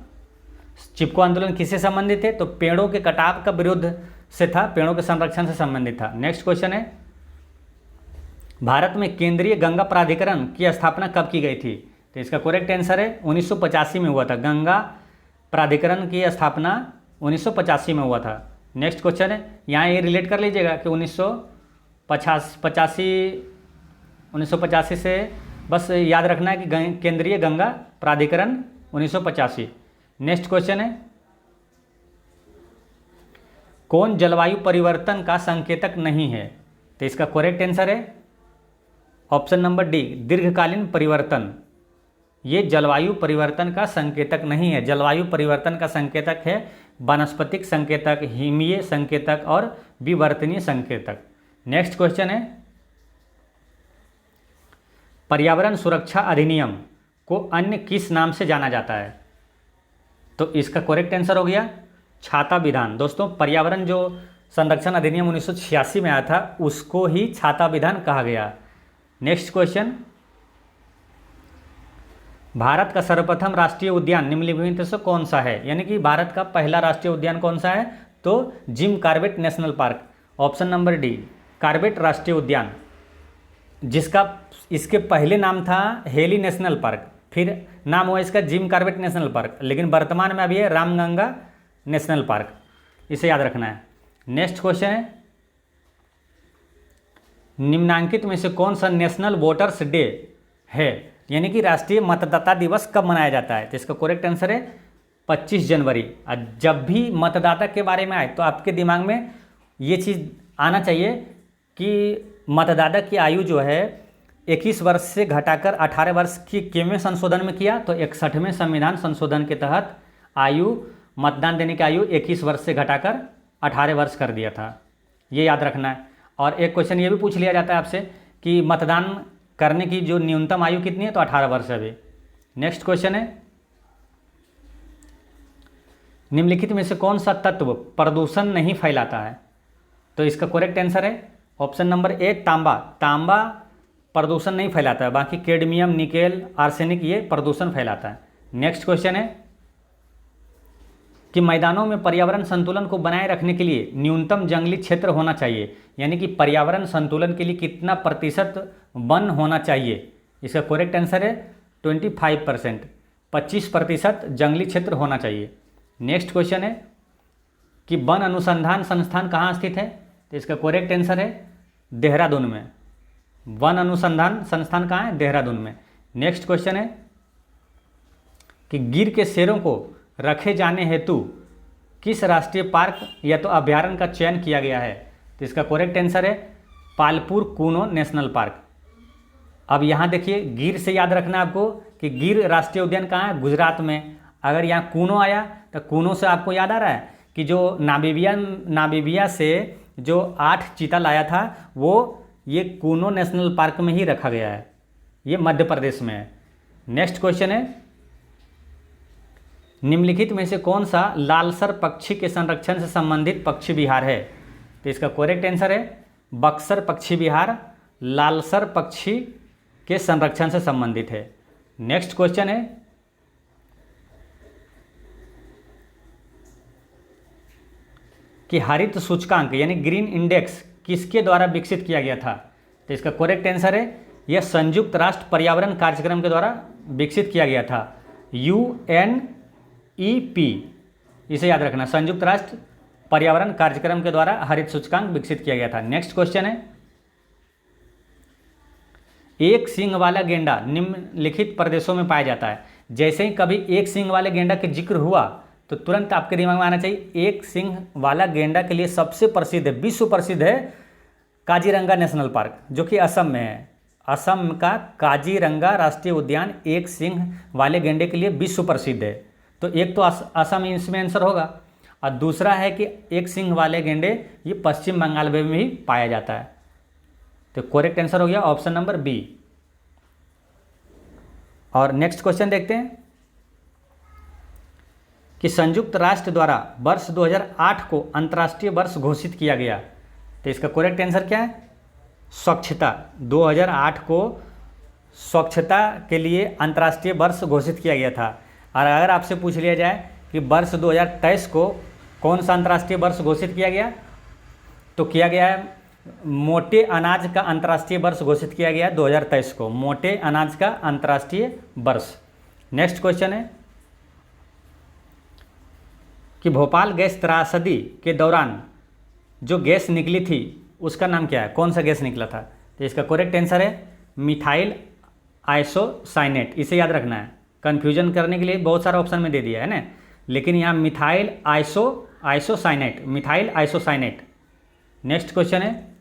Chipko आंदोलन किससे संबंधित है? तो पेड़ों के कटाव का विरोध से था, पेड़ों के संरक्षण से संबंधित था। नेक्स्ट क्वेश्चन है, भारत में केंद्रीय गंगा प्राधिकरण की स्थापना कब की गई थी? तो इसका करेक्ट आंसर है 1985 में हुआ था। गंगा प्राधिकरण की स्थापना 1985 में हुआ था। नेक्स्ट क्वेश्चन है, यहाँ ये रिलेट कर लीजिएगा कि 1985 से बस याद रखना है कि केंद्रीय गंगा प्राधिकरण 1985। नेक्स्ट क्वेश्चन है, कौन जलवायु परिवर्तन का संकेतक नहीं है? तो इसका करेक्ट आंसर है ऑप्शन नंबर डी दीर्घकालीन परिवर्तन। ये जलवायु परिवर्तन का संकेतक नहीं है। जलवायु परिवर्तन का संकेतक है वानस्पतिक संकेतक, हिमीय संकेतक और विवर्तनीय संकेतक। नेक्स्ट क्वेश्चन है, पर्यावरण सुरक्षा अधिनियम को अन्य किस नाम से जाना जाता है? तो इसका करेक्ट आंसर हो गया छाता विधान। दोस्तों, पर्यावरण जो संरक्षण अधिनियम 1986 में आया था उसको ही छाता विधान कहा गया। नेक्स्ट क्वेश्चन, भारत का सर्वप्रथम राष्ट्रीय उद्यान निम्नलिखित में से कौन सा है? यानी कि भारत का पहला राष्ट्रीय उद्यान कौन सा है? तो Jim Corbett national park. Option number D Corbett राष्ट्रीय उद्यान, जिसका इसके पहले नाम था हेली नेशनल पार्क, फिर नाम हुआ इसका जिम कॉर्बेट नेशनल पार्क, लेकिन वर्तमान में अभी है रामगंगा नेशनल पार्क। इसे याद रखना है। नेक्स्ट क्वेश्चन है, निम्नांकित में से कौन सा नेशनल वोटर्स डे है? यानी कि राष्ट्रीय मतदाता दिवस कब मनाया जाता है? तो इसका करेक्ट आंसर है 25 जनवरी। और जब भी मतदाता के बारे में आए तो आपके दिमाग में ये चीज़ आना चाहिए कि मतदाता की आयु जो है 21 वर्ष से घटाकर 18 वर्ष की किसवें संशोधन में किया? तो 61वें संविधान संशोधन के तहत आयु मतदान देने की आयु 21 वर्ष से घटाकर 18 वर्ष कर दिया था। ये याद रखना है। और एक क्वेश्चन ये भी पूछ लिया जाता है आपसे कि मतदान करने की जो न्यूनतम आयु कितनी है? तो 18 वर्ष है अभी। नेक्स्ट क्वेश्चन है, निम्नलिखित में से कौन सा तत्व प्रदूषण नहीं फैलाता है? तो इसका करेक्ट आंसर है ऑप्शन नंबर ए तांबा। तांबा प्रदूषण नहीं फैलाता है, बाकी कैडमियम, निकेल, आर्सेनिक ये प्रदूषण फैलाता है। नेक्स्ट क्वेश्चन है कि मैदानों में पर्यावरण संतुलन को बनाए रखने के लिए न्यूनतम जंगली क्षेत्र होना चाहिए। यानी कि पर्यावरण संतुलन के लिए कितना प्रतिशत वन होना चाहिए? इसका करेक्ट आंसर है 25%। 25% जंगली क्षेत्र होना चाहिए। नेक्स्ट क्वेश्चन है कि वन अनुसंधान संस्थान कहाँ स्थित है? तो इसका करेक्ट आंसर है देहरादून में। वन अनुसंधान संस्थान कहाँ है? देहरादून में। नेक्स्ट क्वेश्चन है कि गिर के शेरों को रखे जाने हेतु किस राष्ट्रीय पार्क या तो अभ्यारण्य का चयन किया गया है? तो इसका करेक्ट आंसर है पालपुर कूनो नेशनल पार्क। अब यहाँ देखिए, गिर से याद रखना है आपको कि गिर राष्ट्रीय उद्यान कहाँ है? गुजरात में। अगर यहाँ कूनो आया तो कूनो से आपको याद आ रहा है कि जो नामीबिया से जो 8 चीता लाया था वो ये कूनो नेशनल पार्क में ही रखा गया है। ये मध्य प्रदेश में है। नेक्स्ट क्वेश्चन है, निम्नलिखित में से कौन सा लालसर पक्षी के संरक्षण से संबंधित पक्षी विहार है? तो इसका करेक्ट आंसर है बक्सर पक्षी विहार लालसर पक्षी के संरक्षण से संबंधित है। नेक्स्ट क्वेश्चन है कि हरित सूचकांक यानी ग्रीन इंडेक्स किसके द्वारा विकसित किया गया था? तो इसका करेक्ट आंसर है यह संयुक्त राष्ट्र पर्यावरण कार्यक्रम के द्वारा विकसित किया गया था, UNEP। इसे याद रखना, संयुक्त राष्ट्र पर्यावरण कार्यक्रम के द्वारा हरित सूचकांक विकसित किया गया था। नेक्स्ट क्वेश्चन है, एक सींग वाला गेंडा निम्नलिखित प्रदेशों में पाया जाता है। जैसे ही कभी एक सींग वाले गेंडा के जिक्र हुआ तो तुरंत आपके दिमाग में आना चाहिए एक सींग वाला गेंडा के लिए सबसे प्रसिद्ध है, विश्व प्रसिद्ध है काजीरंगा नेशनल पार्क, जो कि असम में है। असम का काजीरंगा राष्ट्रीय उद्यान एक सींग वाले गेंडे के लिए विश्व प्रसिद्ध है। तो एक तो असम इसमें आंसर होगा, और दूसरा है कि एक सींग वाले गेंडे ये पश्चिम बंगाल में भी पाया जाता है। तो करेक्ट आंसर हो गया ऑप्शन नंबर बी। और नेक्स्ट क्वेश्चन देखते हैं कि संयुक्त राष्ट्र द्वारा वर्ष 2008 को अंतर्राष्ट्रीय वर्ष घोषित किया गया। तो इसका करेक्ट आंसर क्या है? स्वच्छता। 2008 को स्वच्छता के लिए अंतर्राष्ट्रीय वर्ष घोषित किया गया था। और अगर आपसे पूछ लिया जाए कि वर्ष 2023 को कौन सा अंतर्राष्ट्रीय वर्ष घोषित किया गया, तो किया गया है मोटे अनाज का अंतर्राष्ट्रीय वर्ष घोषित किया गया 2023 को, मोटे अनाज का अंतर्राष्ट्रीय वर्ष। नेक्स्ट क्वेश्चन है कि भोपाल गैस त्रासदी के दौरान जो गैस निकली थी उसका नाम क्या है, कौन सा गैस निकला था? तो इसका करेक्ट आंसर है मिथाइल आइसोसाइनेट। इसे याद रखना है, कन्फ्यूजन करने के लिए बहुत सारा ऑप्शन में दे दिया है ना, लेकिन यहाँ methyl isocyanate, methyl isocyanate. Next question है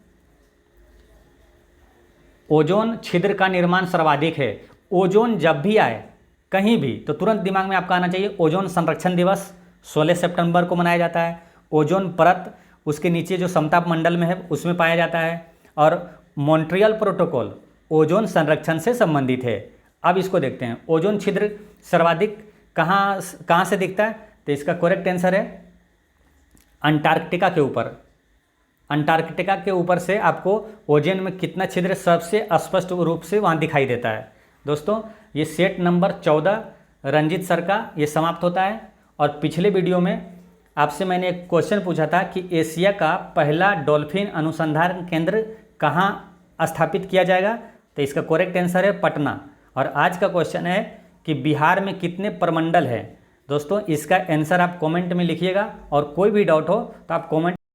ओजोन छिद्र का निर्माण सर्वाधिक है। ओजोन जब भी आए कहीं भी तो तुरंत दिमाग में आपका आना चाहिए ओजोन संरक्षण दिवस 16 सितंबर को मनाया जाता है। ओजोन परत उसके नीचे जो समताप मंडल में है उसमें पाया जाता है। और मॉन्ट्रियल प्रोटोकॉल ओजोन संरक्षण से संबंधित है। अब इसको देखते हैं, ओजोन छिद्र सर्वाधिक कहाँ से दिखता है? तो इसका करेक्ट आंसर है अंटार्कटिका के ऊपर। अंटार्कटिका के ऊपर से आपको ओजोन में कितना छिद्र सबसे स्पष्ट रूप से वहाँ दिखाई देता है। दोस्तों ये सेट नंबर 14 रंजीत सर का ये समाप्त होता है। और पिछले वीडियो में आपसे मैंने एक क्वेश्चन पूछा था कि एशिया का पहला डॉल्फिन अनुसंधान केंद्र कहाँ स्थापित किया जाएगा, तो इसका करेक्ट आंसर है पटना। और आज का क्वेश्चन है कि बिहार में कितने प्रमंडल हैं। दोस्तों इसका आंसर आप कमेंट में लिखिएगा और कोई भी डाउट हो तो आप कमेंट